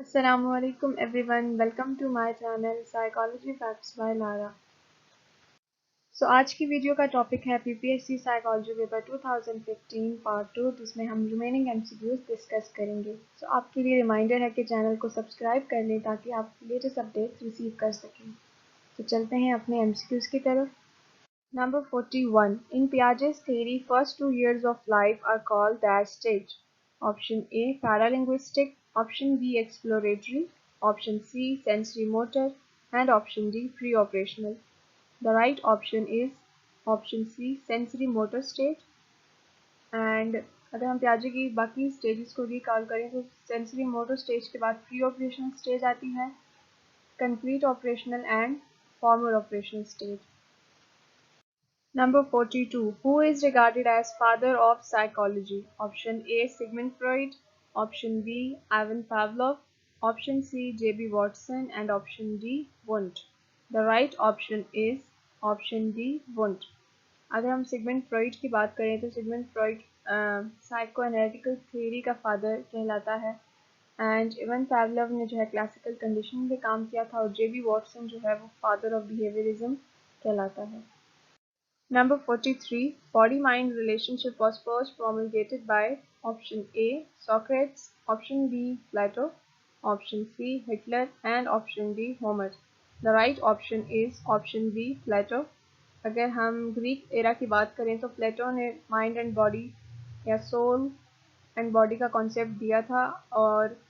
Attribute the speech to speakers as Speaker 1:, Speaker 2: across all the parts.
Speaker 1: Assalamualaikum everyone, welcome to my channel Psychology Facts by Lara। आज की video का topic है पीपीएससी साइकोलॉजी पेपर 2015 पार्ट 2, जिसमें हम रिमेनिंग एमसीक्यूज डिस्कस करेंगे। आपके लिए रिमाइंडर है कि चैनल को सब्सक्राइब कर लें ताकि आप लेटेस्ट अपडेट्स रिसीव कर सकें। तो चलते हैं अपने एमसीक्यूज की तरफ। Number 41. In Piaget's theory, first 2 years of life are called dash stage. Option A. Paralinguistic. Option B. Exploratory. Option C. Sensory motor. And option D. Pre-operational. The right option is option C. Sensory motor stage. And अगर हम पियाजे की बाकी stages को recall करें तो sensory motor stage के बाद pre operational stage आती है, complete operational and formal operational stage. Number 42. Who is regarded as father of psychology? Option A. Sigmund Freud. Option B. Ivan Pavlov. Option C. J.B. Watson. And option D. Wundt. The right option is option D. Wundt. अगर हम Sigmund Freud की बात करें तो Sigmund Freud साइकोएनालिटिकल theory का father कहलाता है, and even पैवलव ने जो है क्लासिकल कंडीशनिंग पे काम किया था, और जेबी वॉटसन जो है वो फादर ऑफ बिहेवियरिज्म कहलाता है। Number 43. Body-mind relationship was first promulgated by option A. Socrates, option B. Plato, option C. Hitler, and option D. Homer. The right option is option B. Plato. अगर हम Greek era की बात करें तो प्लेटो ने mind and body या soul and body का concept दिया था, और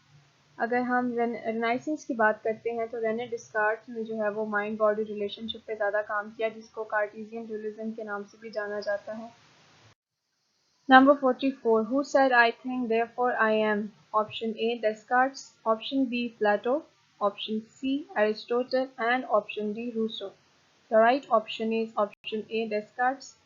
Speaker 1: अगर हम रेनाइसेंस की बात करते हैं तो रेने डिस्कार्ट्स ने जो है वो माइंड बॉडी रिलेशनशिप पे ज़्यादा काम किया, जिसको कार्टेशियन डुअलिज्म के नाम से भी जाना जाता है। Number 44. Who said I think therefore I am? Option A. Descartes, option B. Plato, option C. Aristotle, and option D. Rousseau. The right option is option A. Descartes.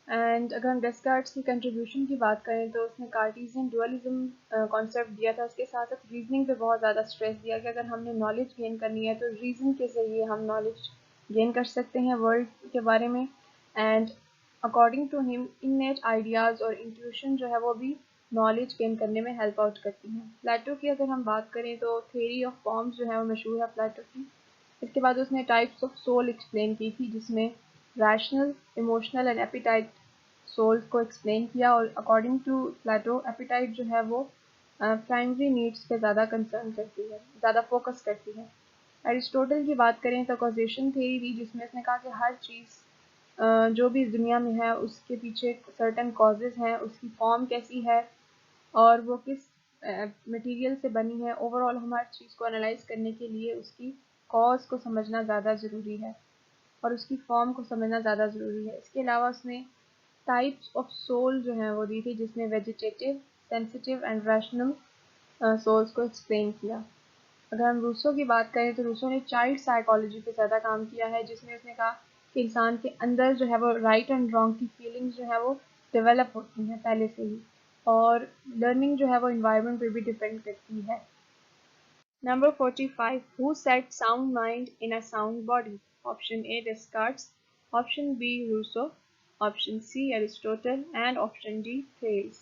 Speaker 1: And अगर हम डेस्कार्ट्स की कंट्रीब्यूशन की बात करें तो उसने कार्टेशियन डुअलिज्म कॉन्सेप्ट दिया था, उसके साथ साथ रीजनिंग पे बहुत ज़्यादा स्ट्रेस दिया कि अगर हमने नॉलेज गेन करनी है तो रीज़न के ज़रिए हम नॉलेज गेन कर सकते हैं वर्ल्ड के बारे में। And according to him innate ideas और इंट्यूशन जो है वो भी नॉलेज गेन करने में हेल्प आउट करती हैं। प्लेटो की अगर हम बात करें तो थ्योरी ऑफ फॉर्म्स जो है वो मशहूर है प्लेटो की। इसके बाद उसने टाइप्स ऑफ सोल एक्सप्लेन की थी, जिसमें rational, emotional and appetite souls को एक्सप्लेन किया, और अकॉर्डिंग टू प्लेटो एपिटाइट जो है वो प्राइमरी नीड्स पे ज़्यादा कंसर्न करती है, ज़्यादा फोकस करती है। एरिस्टोटल की बात करें तो कॉजेशन थ्योरी दी, जिसमें उसने कहा कि हर चीज़ जो भी इस दुनिया में है उसके पीछे सर्टन कॉजेज़ हैं, उसकी फॉर्म कैसी है और वो किस मटेरियल से बनी है। ओवरऑल हम हर चीज़ को एनालाइज करने के लिए उसकी कॉज को समझना ज़्यादा ज़रूरी है और उसकी फॉर्म को समझना ज़्यादा ज़रूरी है। इसके अलावा उसने टाइप्स ऑफ सोल जो हैं वो दी थी, जिसमें vegetative, sensitive and rational souls को एक्सप्लेन किया। अगर हम रूसो की बात करें तो रूसो ने चाइल्ड साइकोलॉजी पे ज़्यादा काम किया है, जिसमें उसने कहा कि इंसान के अंदर जो है वो राइट एंड रॉन्ग की फीलिंग्स जो है वो डेवलप होती हैं पहले से ही, और लर्निंग जो है वो इन्वायरमेंट पे भी डिपेंड करती है। Number 45. Who said sound mind in a sound body? Option A. Descartes, option B. Rousseau, option C. Aristotle, and option D. Thales.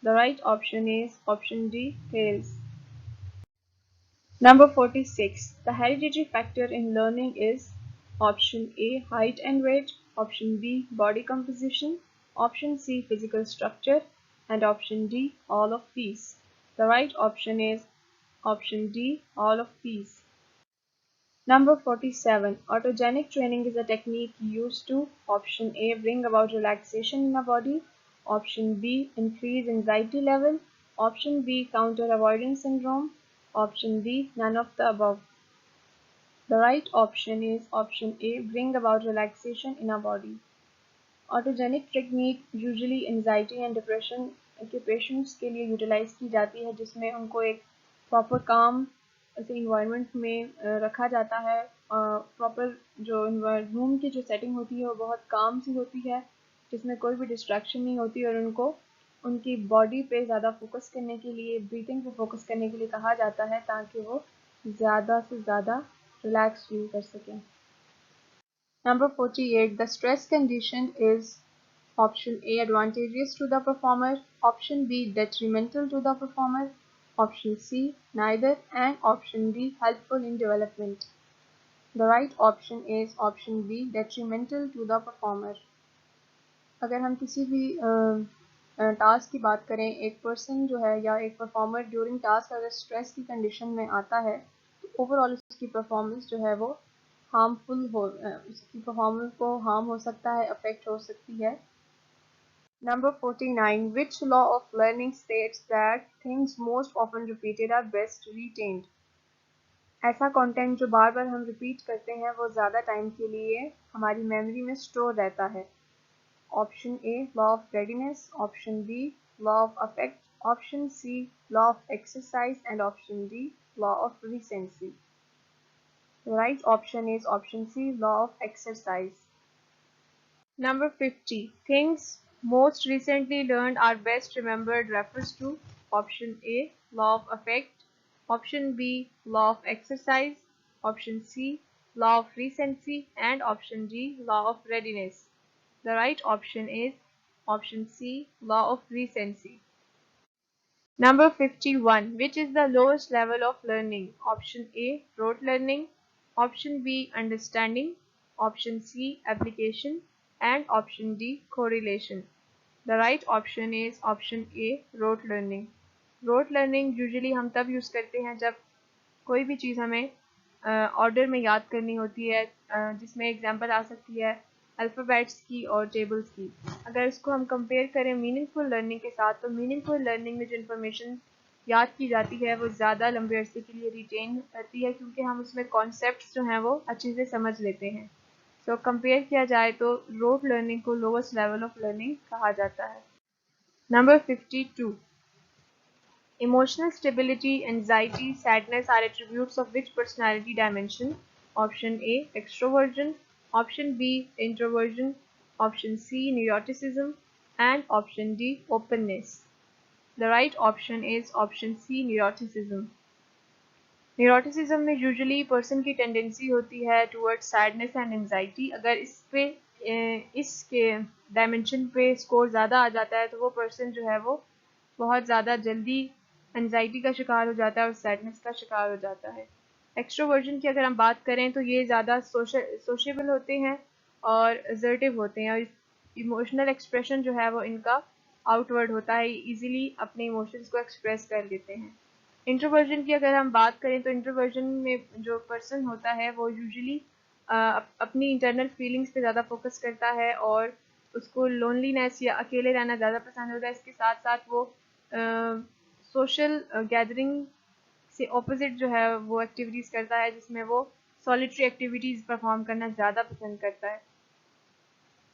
Speaker 1: The right option is option D. Thales. Number 46. The hereditary factor in learning is option A. Height and weight, option B. Body composition, option C. Physical structure, and option D. All of these. The right option is option D. All of these. Number 47. Autogenic training is a technique used to option A. Bring about relaxation in the body, option B. Increase anxiety level, option B. Counter avoidance syndrome, option D. None of the above. The right option is option A. Bring about relaxation in a body. Autogenic technique usually anxiety and depression के patients के लिए utilise की जाती है, जिसमें उनको एक proper काम ऐसे इन्वायरमेंट में रखा जाता है। प्रॉपर जो रूम की जो सेटिंग होती है वो बहुत काम सी होती है, जिसमें कोई भी डिस्ट्रैक्शन नहीं होती, और उनको उनकी बॉडी पे ज़्यादा फोकस करने के लिए, ब्रीथिंग पे फोकस करने के लिए कहा जाता है, ताकि वो ज़्यादा से ज़्यादा रिलैक्स फील कर सकें। Number 48. The stress condition is option A. Advantageous to the performer, option B. Detrimental to the performer, option C, neither, and option D, helpful in development. The right option is option B, detrimental to the performer. अगर हम किसी भी task की बात करें, एक person जो है या एक परफॉर्मर ड्यूरिंग टास्क अगर स्ट्रेस की कंडीशन में आता है तो ओवरऑल उसकी परफॉर्मेंस जो है वो हार्मफुल हो, उसकी परफॉर्मेंस को हार्म हो सकता है, अफेक्ट हो सकती है। Number 49. Which law of learning states that things most often repeated are best retained? ऐसा कंटेंट जो बार बार हम रिपीट करते हैं वो ज़्यादा टाइम के लिए हमारी मेमोरी में स्टोर रहता है। Option A, law of readiness. Option B, law of affect. Option C, law of exercise. And option D, law of recency. The right option is option C, law of exercise. Number 50. Things most recently learned are best remembered refers to option A, law of affect. Option B, law of exercise. Option C, law of recency. And option D, law of readiness. The right option is option C, law of recency. Number 51. Which is the lowest level of learning? Option A, rote learning. Option B, understanding. Option C, application. And option D, correlation. The right option is option A, rote learning. rote learning usually हम तब use करते हैं जब कोई भी चीज़ हमें order में याद करनी होती है, जिसमें एग्जांपल आ सकती है अल्फ़ाबेट्स की और टेबल्स की। अगर इसको हम कंपेयर करें मीनिंगफुल लर्निंग के साथ, तो मीनिंगफुल लर्निंग में जो इन्फॉर्मेशन याद की जाती है वो ज़्यादा लंबे अरसे के लिए रिटेन रहती है, क्योंकि हम उसमें कॉन्सेप्ट्स जो हैं वो अच्छे से समझ लेते हैं। सो कंपेयर किया जाए तो रोट लर्निंग को लोवेस्ट लेवल ऑफ लर्निंग कहा जाता है। Number 52. Emotional stability, anxiety, sadness are attributes of which personality dimension? Option A, extroversion. Option B, introversion. Option C, neuroticism. And option D, openness. The right option is option C, neuroticism. Neuroticism में usually person की tendency होती है towards sadness and anxiety. अगर इसके dimension पे score ज़्यादा आ जाता है तो वो पर्सन जो है वो बहुत ज़्यादा जल्दी एंजाइटी का शिकार हो जाता है और सैडनेस का शिकार हो जाता है। एक्सट्रोवर्जन की अगर हम बात करें तो ये ज़्यादा सोशेबल होते हैं और असर्टिव होते हैं, और इमोशनल एक्सप्रेशन जो है वो इनका आउटवर्ड होता है, ईजिली अपने इमोशंस को एक्सप्रेस कर लेते हैं। इंट्रोवर्जन की अगर हम बात करें तो इंट्रोवर्जन में जो पर्सन होता है वो यूजुअली अपनी इंटरनल फीलिंग्स पे ज़्यादा फोकस करता है और उसको लोनलीनेस या अकेले रहना ज़्यादा पसंद होता है। इसके साथ साथ वो सोशल गैदरिंग से ऑपोजिट जो है वो एक्टिविटीज़ करता है, जिसमें वो सॉलिटरी एक्टिविटीज़ परफॉर्म करना ज़्यादा पसंद करता है।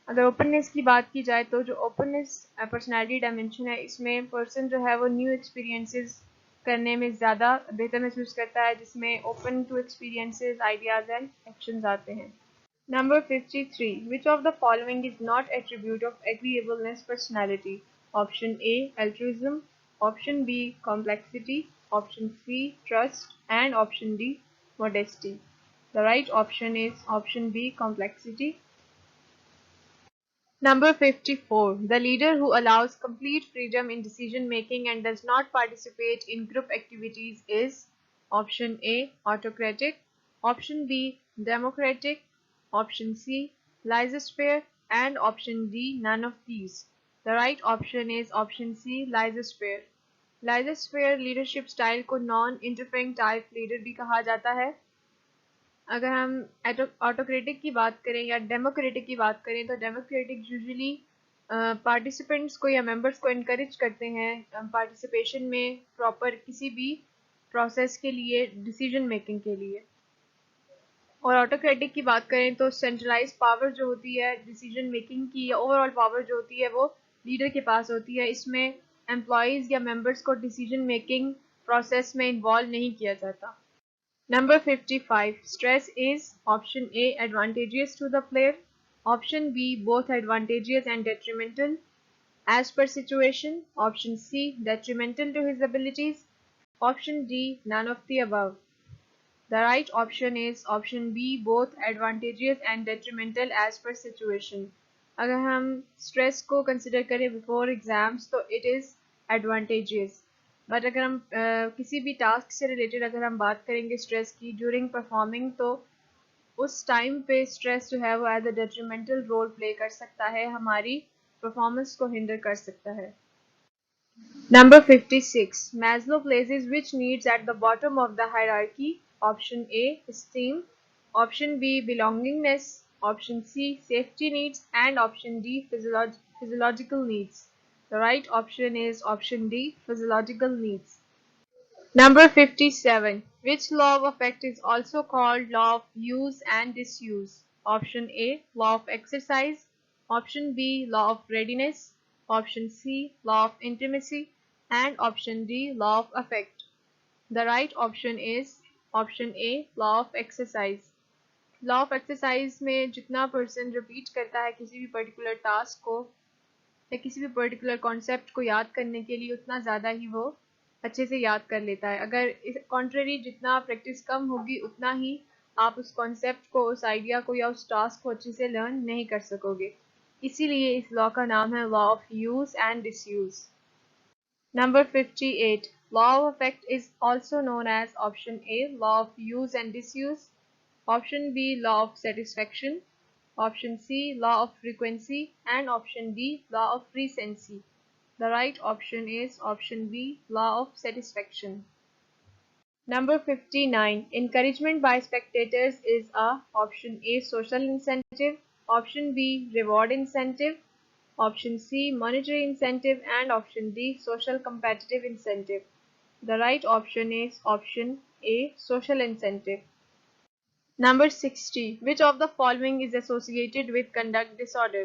Speaker 1: अगर ओपननेस की बात की जाए तो जो ओपननेस पर्सनैलिटी डायमेंशन है, इसमें पर्सन जो है वो न्यू एक्सपीरियंसेस करने में ज़्यादा बेहतर महसूस करता है, जिसमें open to experiences, ideas and actions आते हैं। Number 53. Which of the following is not attribute of agreeableness personality? Option A, altruism. Option B, complexity. Option C, trust. And option D, modesty. The right option is option B, complexity. Number 54. The leader who allows complete freedom in decision making and does not participate in group activities is option A, autocratic. Option B, democratic. Option C, laissez-faire. And option D, none of these. The right option is option C, laissez-faire. laissez-faire leadership style को non interfering type leader भी कहा जाता है। अगर हम autocratic की बात करें या डेमोक्रेटिक की बात करें तो डेमोक्रेटिक यूजुअली पार्टिसिपेंट्स को या मेंबर्स को इनकरेज करते हैं पार्टिसिपेशन में प्रॉपर किसी भी प्रोसेस के लिए, डिसीजन मेकिंग के लिए। और ऑटोक्रेटिक की बात करें तो सेंट्रलाइज पावर जो होती है डिसीजन मेकिंग की या ओवरऑल पावर जो होती है वो लीडर के पास होती है। इसमें एम्प्लॉयज़ या मेंबर्स को डिसीजन मेकिंग प्रोसेस में इन्वॉल्व नहीं किया जाता। Number 55. Stress is option A, advantageous to the player. Option B, both advantageous and detrimental as per situation. Option C, detrimental to his abilities. Option D, none of the above. The right option is option B, both advantageous and detrimental as per situation. अगर हम stress को consider करें before exams तो it is advantageous. But अगर हम किसी भी task से रिलेटेड अगर हम बात करेंगे स्ट्रेस की ड्यूरिंग परफॉर्मिंग, तो उस टाइम पे स्ट्रेस जो है वो as a detrimental role play कर सकता है, हमारी परफॉर्मेंस को हिंडर कर सकता है। Number 56. Maslow places which needs at the bottom of the hierarchy? Option A, esteem. Option B, belongingness. Option C, safety needs. And option D, physiological needs. The right option is option D, physiological needs. Number 57. Which law of effect is also called law of use and disuse? Option A, law of exercise. Option B, law of readiness. Option C, law of intimacy. And option D, law of effect. The right option is option A, law of exercise. Law of exercise में जितना person repeat करता है किसी भी particular task को या किसी भी पर्टिकुलर कॉन्सेप्ट को याद करने के लिए, उतना ज़्यादा ही वो अच्छे से याद कर लेता है। अगर इस कॉन्ट्रेरी जितना प्रैक्टिस कम होगी, उतना ही आप उस कॉन्सेप्ट को, उस आइडिया को या उस टास्क को अच्छे से लर्न नहीं कर सकोगे। इसीलिए इस लॉ का नाम है law of use and disuse. Number 58. Law of effect is also known as option A, law of use and disuse, option B, law of satisfaction, option C, law of frequency, and option D, law of recency. The right option is option B, law of satisfaction. Number 59. Encouragement by spectators is a option A, social incentive, option B, reward incentive, option C, monetary incentive, and option D, social competitive incentive. The right option is option A, social incentive. Number 60. Which of the following is associated with conduct disorder?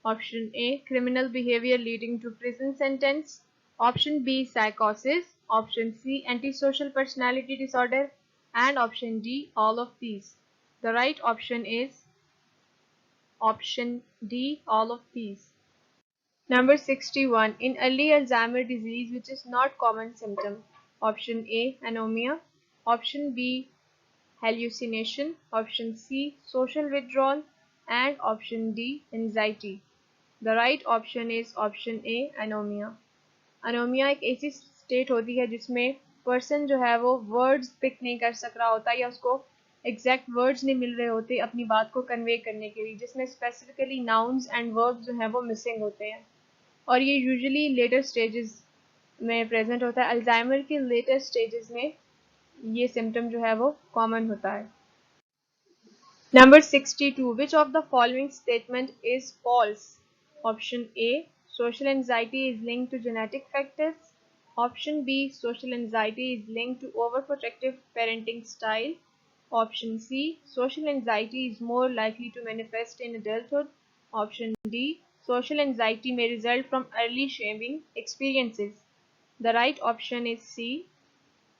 Speaker 1: Option A, criminal behavior leading to prison sentence. Option B, psychosis. Option C, antisocial personality disorder. And option D, all of these. The right option is option D, all of these. Number 61. In early Alzheimer's disease, which is not common symptom? Option A, anomia. Option B, hallucination. Option C, social withdrawal. And option D, anxiety. The right option is option A, anomia. अनोमिया एक ऐसी state होती है जिसमें person जो है वो words pick नहीं कर सक रहा होता, या उसको एग्जैक्ट वर्ड्स नहीं मिल रहे होते अपनी बात को कन्वे करने के लिए, जिसमें स्पेसिफिकली नाउन्स एंड वर्ब्स जो हैं वो मिसिंग होते हैं, और ये यूजुअली लेटर स्टेजेस में प्रेजेंट होता है। अल्जाइमर के लेटर स्टेजेस में ये सिम्टम जो है वो कॉमन होता है। Number 62. Which of the following statement is false? Option A, social anxiety is linked to genetic factors. Option B, social anxiety is linked to overprotective parenting style. Option C, social anxiety is more likely to manifest in adulthood. Option D, social anxiety may result from early shaming experiences. The right option is C,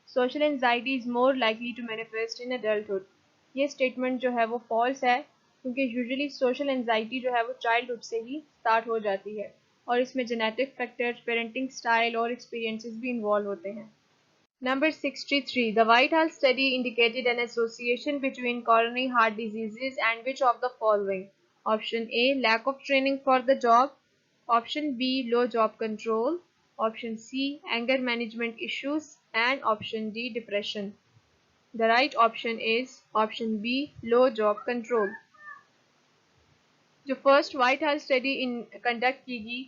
Speaker 1: social anxiety is more likely to manifest in adulthood. ये statement जो है वो false है, क्योंकि usually social anxiety जो है वो childhood से ही स्टार्ट हो जाती है, और इसमें जेनेटिक फैक्टर्स, पेरेंटिंग स्टाइल और एक्सपीरियंसेस भी इन्वॉल्व होते हैं। Number 63. The Whitehall study indicated an association between coronary heart diseases and which of the following? Option A, lack of training for the job. Option B, low job control. Option C, anger management issues. And option D, depression. The right option is option B, low job control. जो first white house study conduct की गई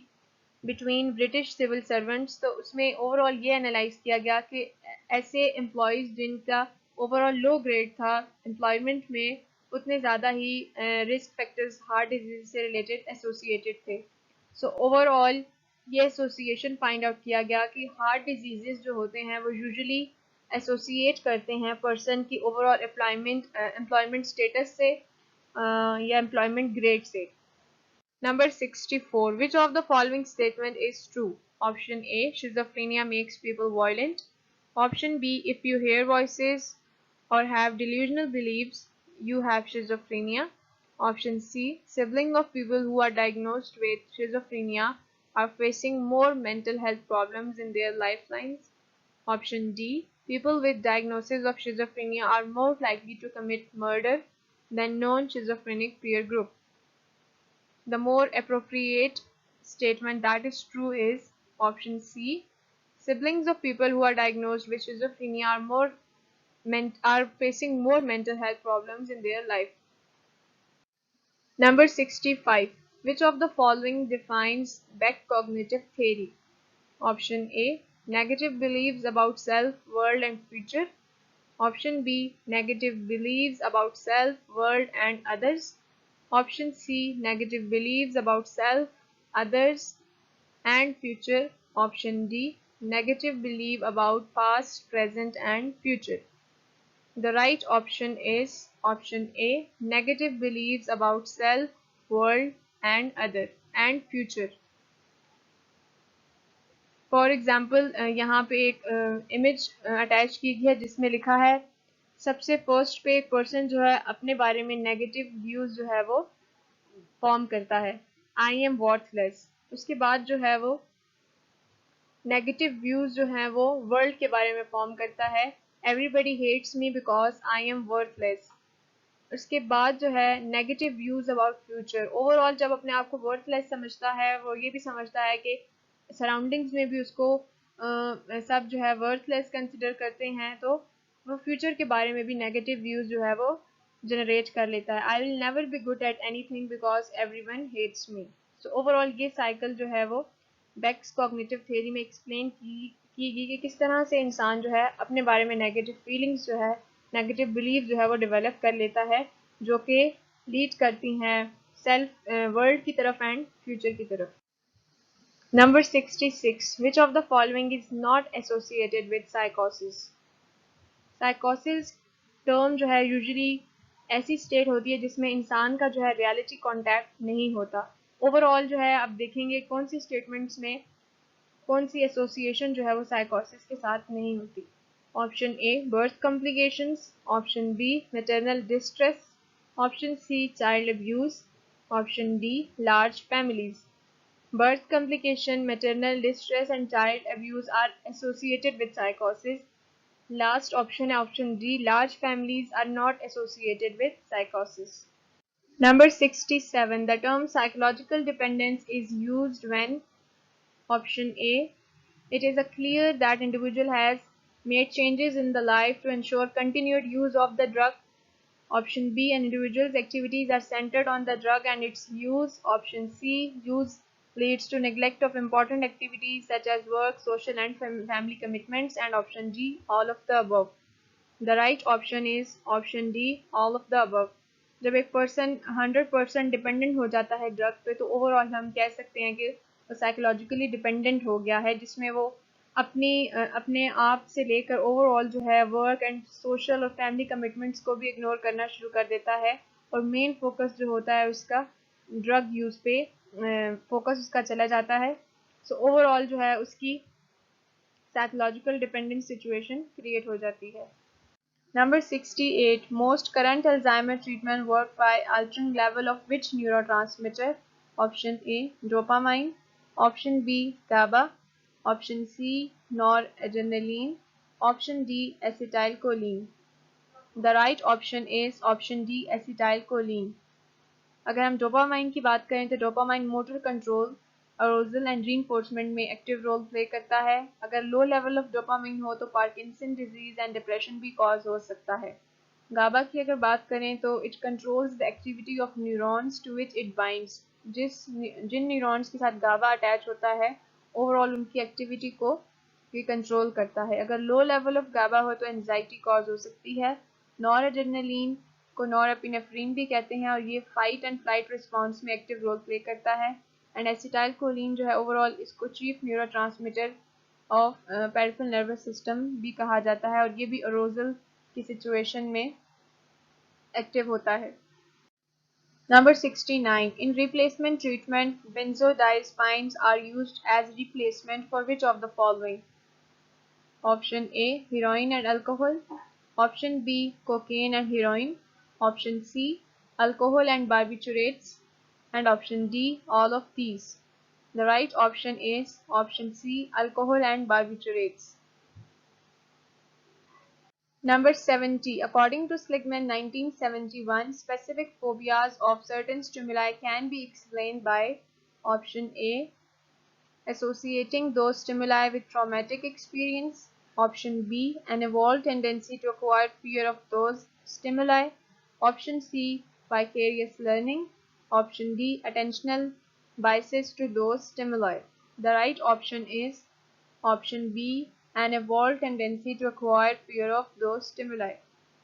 Speaker 1: between British civil servants, तो उसमें overall ये analyse किया गया कि ऐसे एम्प्लॉयज़ जिनका ओवरऑल लो ग्रेड था एम्प्लॉयमेंट में, उतने ज़्यादा ही रिस्क फैक्टर्स हार्ट डिजीज से रिलेटेड एसोसिएटेड थे। सो ओवरऑल ये एसोसिएशन फाइंड आउट किया गया कि हार्ट डिजीज़ जो होते हैं वो यूजुअली एसोसिएट करते हैं पर्सन की ओवरऑल एम्प्लॉयमेंट स्टेटस से या एम्प्लॉयमेंट ग्रेड से। Number 64. Which of the following statement is true? Option A, schizophrenia makes people violent. Option B, if you hear voices or have delusional beliefs, you have schizophrenia. Option C, siblings of people who are diagnosed with schizophrenia are facing more mental health problems in their lifelines. Option D, people with diagnosis of schizophrenia are more likely to commit murder than non-schizophrenic peer group. The more appropriate statement that is true is option C, Siblings of people who are diagnosed with schizophrenia are facing more mental health problems in their life. Number 65. Which of the following defines Beck cognitive theory? Option A. Negative beliefs about self, world and future. Option B. Negative beliefs about self, world and others. Option C. Negative beliefs about self, others and future. Option D. Negative belief about past, present and future. The right option is option A. Negative beliefs about self, world and other and future. For example यहाँ पे एक image attach की गई है जिसमें लिखा है सबसे फर्स्ट पे एक पर्सन जो है अपने बारे में नेगेटिव व्यूज जो है वो फॉर्म करता है, आई एम वर्थलेस। उसके बाद जो है वो नेगेटिव व्यूज जो हैं वो वर्ल्ड के बारे में फॉर्म करता है, everybody hates me because I am worthless. उसके बाद जो है negative views about future, overall जब अपने आप को वर्थलेस समझता है वो ये भी समझता है कि सराउंडिंग्स में भी उसको सब जो है वर्थलेस कंसिडर करते हैं, तो वो फ्यूचर के बारे में भी नेगेटिव व्यूज जो है वो जनरेट कर लेता है। I will never be good at anything because everyone hates me. So overall ये साइकिल जो है वो बेक्स कॉग्निटिव थ्योरी में एक्सप्लेन की गई कि किस तरह से इंसान जो है अपने बारे में नेगेटिव फीलिंग्स जो है, नेगेटिव बिलीफ जो है वो डेवलप कर लेता है, जो कि लीड करती हैं सेल्फ वर्ल्ड की तरफ एंड फ्यूचर की तरफ। Number 66. Which of the following is not associated with psychosis? Psychosis term जो है यूजुअली ऐसी स्टेट होती है जिसमें इंसान का जो है रियलिटी कांटेक्ट नहीं होता। ओवरऑल जो है आप देखेंगे कौन सी स्टेटमेंट्स में कौन सी एसोसिएशन जो है वो साइकोसिस के साथ नहीं होती। Option A birth complications, option B maternal distress, option C child abuse, option D large families. Birth complication, maternal distress and child abuse are associated with psychosis. Last option है option D. Large families are not associated with psychosis. Number 67. The term psychological dependence is used when option A. It is clear that individual has made changes in the life to ensure continued use of the drug. Option B. An individual's activities are centered on the drug and its use. Option C. Use leads to neglect of important activities such as work, social and family commitments, and option G, all of the above. The right option is option D, all of the above. जब एक person 100% dependent हो जाता है drug पे तो overall हम कह सकते हैं कि वो साइकोलॉजिकली डिपेंडेंट हो गया है, जिसमें वो अपने आप से लेकर ओवरऑल जो है वर्क एंड सोशल और फैमिली कमिटमेंट्स को भी इग्नोर करना शुरू कर देता है और मेन फोकस जो होता है उसका ड्रग यूज़ पे फोकस उसका चला जाता है। सो ओवरऑल जो है उसकी साइकोलॉजिकल डिपेंडेंट सिचुएशन क्रिएट हो जाती है। Number 68. Most current Alzheimer treatment work by altering level of which neurotransmitter? Option A. Dopamine. Option B. GABA. Option C. Noradrenaline. Option D. Acetylcholine. The right option is option D. Acetylcholine. अगर हम dopamine की बात करें तो dopamine motor control, arousal and reinforcement में active role play करता है। अगर लो लेवल ऑफ डोपामाइन हो तो पार्किंसन डिजीज एंड डिप्रेशन भी कॉज हो सकता है। गाबा की अगर बात करें तो it controls the activity of neurons to which it binds. जिन न्यूरॉन्स के साथ गाबा अटैच होता है ओवरऑल उनकी एक्टिविटी को ये कंट्रोल करता है। अगर लो लेवल ऑफ गाबा हो तो एंजाइटी कॉज हो सकती है। नॉरएड्रेनालिन को नॉरएपिनेफ्रिन भी कहते हैं और ये फाइट एंड फ्लाइट रिस्पॉन्स में एक्टिव रोल प्ले करता है। एंड एसिटाइलकोलिन जो है ओवरऑल इसको chief neurotransmitter of peripheral nervous system भी कहा जाता है और ये भी अरोजल की सिचुएशन में एक्टिव होता है। Number 69. In replacement treatment, benzodiazepines are used as replacement for which of the following? Option A. Heroin and alcohol. Option B. Cocaine and heroin. Option C. Alcohol and barbiturates. And option D. All of these. The right option is option C. Alcohol and barbiturates. Number 70. According to Seligman 1971, specific phobias of certain stimuli can be explained by option A. associating those stimuli with traumatic experience. Option B, an evolved tendency to acquire fear of those stimuli. Option C, vicarious learning. Option D, attentional biases to those stimuli. The right option is option B, an evolved tendency to acquire fear of those stimuli.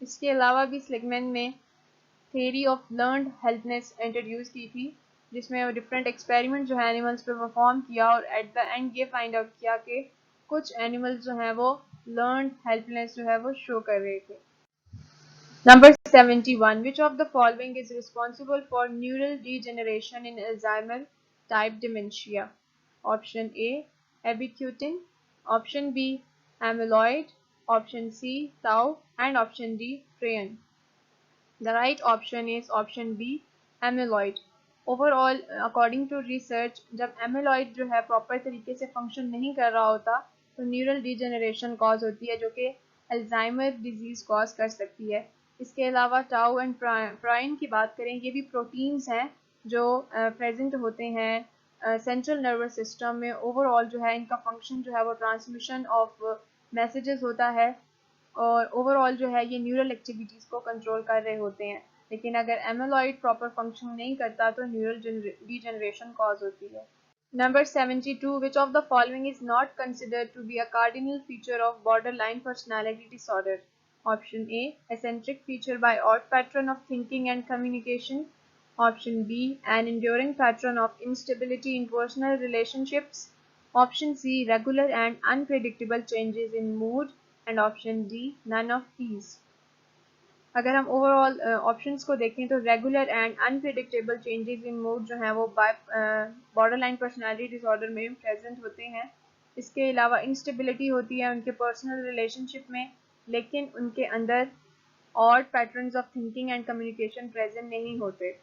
Speaker 1: इसके अलावा भी segment में theory of learned हेल्पनेस introduce की थी, जिसमें वो different experiment जो है एनिमल्स पे परफॉर्म किया और एट द एंड ये फाइंड आउट किया कि कुछ एनिमल्स जो हैं वो लर्नड हेल्पनेस जो है वो शो कर रहे थे. Number 71. Which of the following is responsible for neural degeneration in Alzheimer type dementia? Option A, ubiquitin. Option B, amyloid. Option C, tau. And option D, prion. The right option is option B, amyloid. Overall, according to research, जब amyloid जो है proper तरीके से function नहीं कर रहा होता तो न्यूरल डिजेनरेशन कॉज होती है, जो कि अल्जाइमर डिजीज़ कॉज कर सकती है. इसके अलावा टाउ एंड प्राइन की बात करें, ये भी प्रोटीन्स हैं जो प्रेजेंट होते हैं सेंट्रल नर्वस सिस्टम में. ओवरऑल जो है इनका फंक्शन जो है वो ट्रांसमिशन ऑफ मैसेजेस होता है और ओवरऑल जो है ये न्यूरल एक्टिविटीज़ को कंट्रोल कर रहे होते हैं. लेकिन अगर एमेलॉइड प्रॉपर फंक्शन नहीं करता तो न्यूरल डिजेनरेशन कॉज होती है. Number 72. Which of the following is not considered to be a cardinal feature of borderline personality disorder? Option A, eccentric feature by odd pattern of thinking and communication. Option B, an enduring pattern of instability in personal relationships. Option C, regular and unpredictable changes in mood. And option D, none of these. अगर हम overall options को देखें तो regular and unpredictable changes in mood जो हैं वो borderline personality disorder में present होते हैं. इसके अलावा इंस्टेबिलिटी होती है उनके पर्सनल रिलेशनशिप में, लेकिन उनके अंदर odd patterns of thinking and communication present नहीं होते.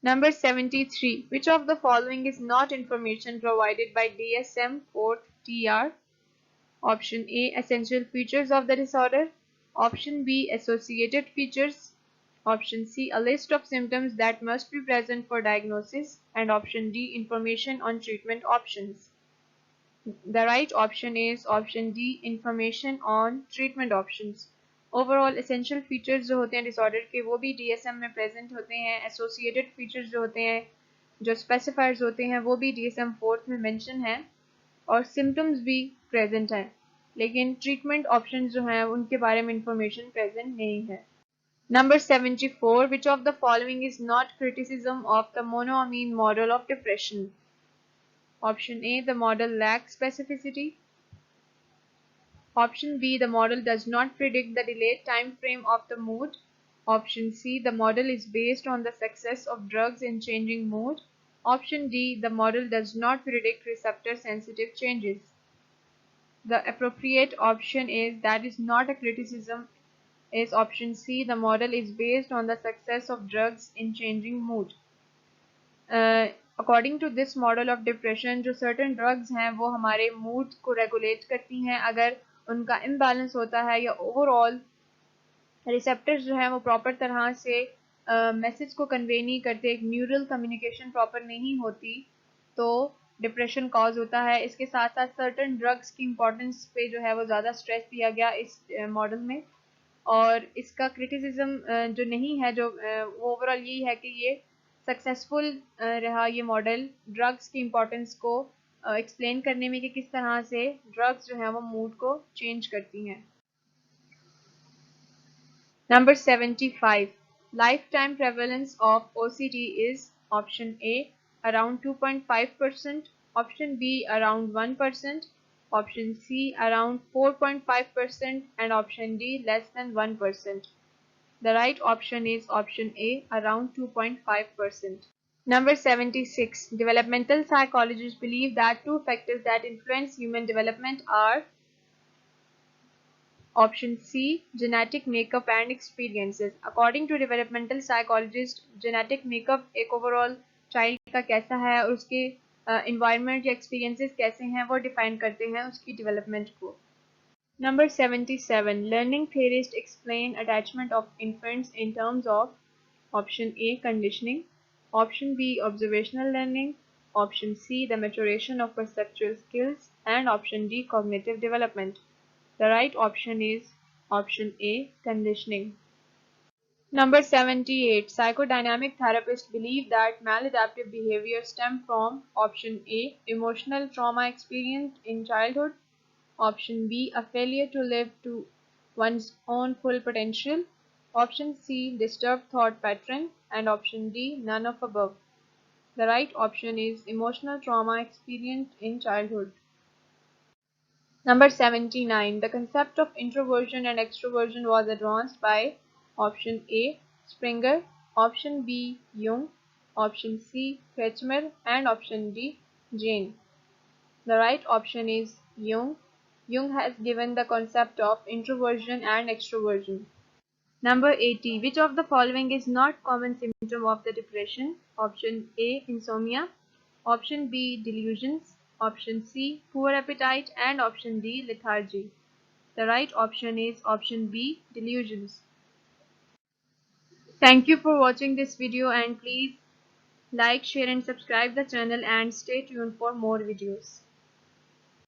Speaker 1: Number 73. Which of the following is not information provided by DSM-4 TR? Option A, essential features of the disorder. Option B, associated features. Option C, a list of symptoms that must be present for diagnosis. And option D, information on treatment options. The right option is option D, information on treatment options. Overall essential features जो होते हैं disorder के वो भी DSM में present होते हैं. Associated features जो होते हैं, जो स्पेसिफायर्स होते हैं, वो भी DSM-4 में मेंशन है और सिम्टम्स भी प्रेजेंट हैं, लेकिन ट्रीटमेंट ऑप्शन जो हैं उनके बारे में इंफॉर्मेशन प्रेजेंट नहीं है. Number 74. Which of the following is not criticism of the monoamine model of depression? Option A, the model lacks specificity. Option B, the model does not predict the delayed time frame of the mood. Option C, the model is based on the success of drugs in changing mood. Option D, the model does not predict receptor sensitive changes. The appropriate option is that is not a criticism is option C, the model is based on the success of drugs in changing mood. According to this model of depression, जो certain drugs हैं वो हमारे mood को regulate करती हैं अगर उनका imbalance होता है या overall receptors जो हैं वो proper तरह से message को convey नहीं करते, एक neural communication proper नहीं होती तो डिप्रेशन कॉज होता है. इसके साथ साथ सर्टन ड्रग्स की इम्पोर्टेंस पे जो है वो ज़्यादा स्ट्रेस दिया गया इस मॉडल में और इसका क्रिटिसिज्म जो नहीं है, जो ओवरऑल यही है कि ये सक्सेसफुल रहा ये मॉडल ड्रग्स की इम्पोर्टेंस को एक्सप्लेन करने में कि किस तरह से ड्रग्स जो हैं वो मूड को चेंज करती हैं. Number 75. Lifetime prevalence of OCD is option A, around 2.5%, option B, around 1%, option C, around 4.5%, and option D, less than 1%. The right option is option A, around 2.5%. Number 76. Developmental psychologists believe that two factors that influence human development are option C, genetic makeup and experiences. According to developmental psychologist, genetic makeup एक overall child का कैसा है और उसके environment या experiences कैसे हैं वो define करते हैं उसकी development को. Number 77. Learning theorists explain attachment of infants in terms of option A, conditioning, option B, observational learning, option C, the maturation of perceptual skills, and option D, cognitive development. The right option is option A, conditioning. Number 78. Psychodynamic therapists believe that maladaptive behavior stem from option A, emotional trauma experienced in childhood, option B, a failure to live to one's own full potential, option C, disturbed thought pattern, and option D, none of above. The right option is emotional trauma experienced in childhood. Number 79. The concept of introversion and extroversion was advanced by option A, Springer, option B, Jung, option C, Kretschmer, and option D, Jane. The right option is Jung. Jung has given the concept of introversion and extroversion. Number 80. Which of the following is not common symptom of the depression? Option A, insomnia. Option B, delusions. Option C, poor appetite. And option D, lethargy. The right option is option B, delusions. Thank you for watching this video, and please like, share and subscribe the channel and stay tuned for more videos.